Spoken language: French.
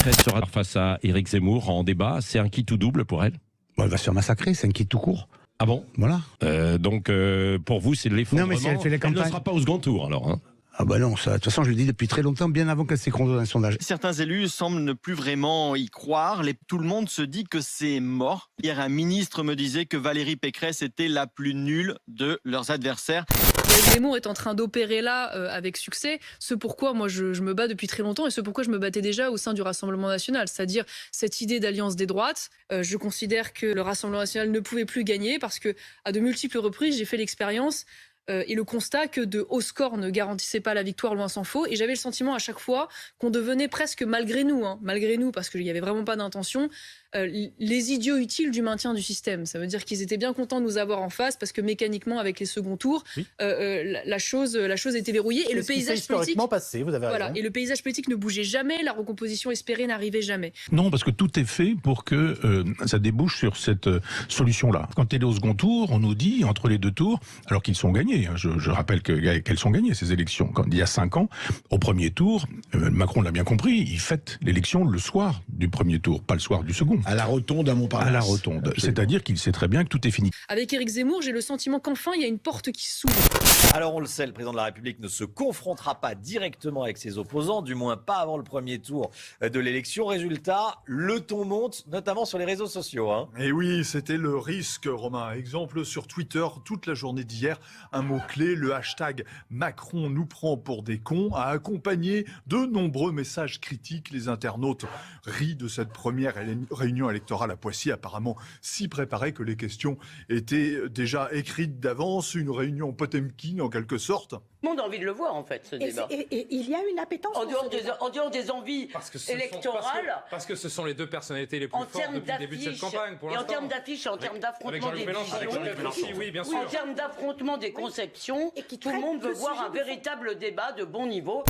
Pécresse sera face à Éric Zemmour en débat. C'est un quitte ou double pour elle? Bon, elle va se faire massacrer, c'est un quitte tout court. Ah bon? Voilà. Donc, pour vous, c'est de l'effondrement. Non, mais si elle fait les campagnes- ne sera pas au second tour, alors. Hein. Ah bah non, ça, de toute façon, je le dis depuis très longtemps, bien avant qu'elle s'écrase dans un sondage. Certains élus semblent ne plus vraiment y croire. Tout le monde se dit que c'est mort. Hier, un ministre me disait que Valérie Pécresse était la plus nulle de leurs adversaires. Zemmour est en train d'opérer là avec succès, ce pourquoi moi je me bats depuis très longtemps et ce pourquoi je me battais déjà au sein du Rassemblement national, c'est-à-dire cette idée d'alliance des droites. Je considère que le Rassemblement national ne pouvait plus gagner parce que à de multiples reprises j'ai fait l'expérience et le constat que de hauts scores ne garantissaient pas la victoire, loin s'en faut, et j'avais le sentiment à chaque fois qu'on devenait presque malgré nous parce qu'il n'y avait vraiment pas d'intention, les idiots utiles du maintien du système. Ça veut dire qu'ils étaient bien contents de nous avoir en face parce que mécaniquement, avec les seconds tours, oui. la chose était verrouillée et le paysage politique passé, vous avez raison. Et le paysage politique ne bougeait jamais, la recomposition espérée n'arrivait jamais. Non, parce que tout est fait pour que ça débouche sur cette solution-là. Quand elle est au second tour, on nous dit, entre les deux tours, alors qu'ils sont gagnés, hein, je rappelle qu'elles sont gagnées, ces élections. Quand, il y a 5 ans, au premier tour, Macron l'a bien compris, il fête l'élection le soir du premier tour, pas le soir du second. À la rotonde à Montparnasse. À la rotonde. C'est-à-dire qu'il sait très bien que tout est fini. Avec Éric Zemmour, j'ai le sentiment qu'enfin, il y a une porte qui s'ouvre. Alors on le sait, le président de la République ne se confrontera pas directement avec ses opposants, du moins pas avant le premier tour de l'élection. Résultat, le ton monte, notamment sur les réseaux sociaux. Hein. Et oui, c'était le risque, Romain. Exemple sur Twitter, toute la journée d'hier, un mot-clé, le hashtag Macron nous prend pour des cons, a accompagné de nombreux messages critiques. Les internautes rient de cette première réunion électorale à Poissy, apparemment si préparée que les questions étaient déjà écrites d'avance, une réunion Potemkin en quelque sorte. Tout le monde a envie de le voir en fait, ce débat. Et il y a une appétence en dehors des envies électorales. Parce que ce sont les deux personnalités les plus fortes depuis le début de cette campagne. Pour et en termes d'affiches et en termes d'affrontement des visions, oui, bien sûr. en termes d'affrontement des conceptions, tout le monde veut voir un véritable débat de bon niveau.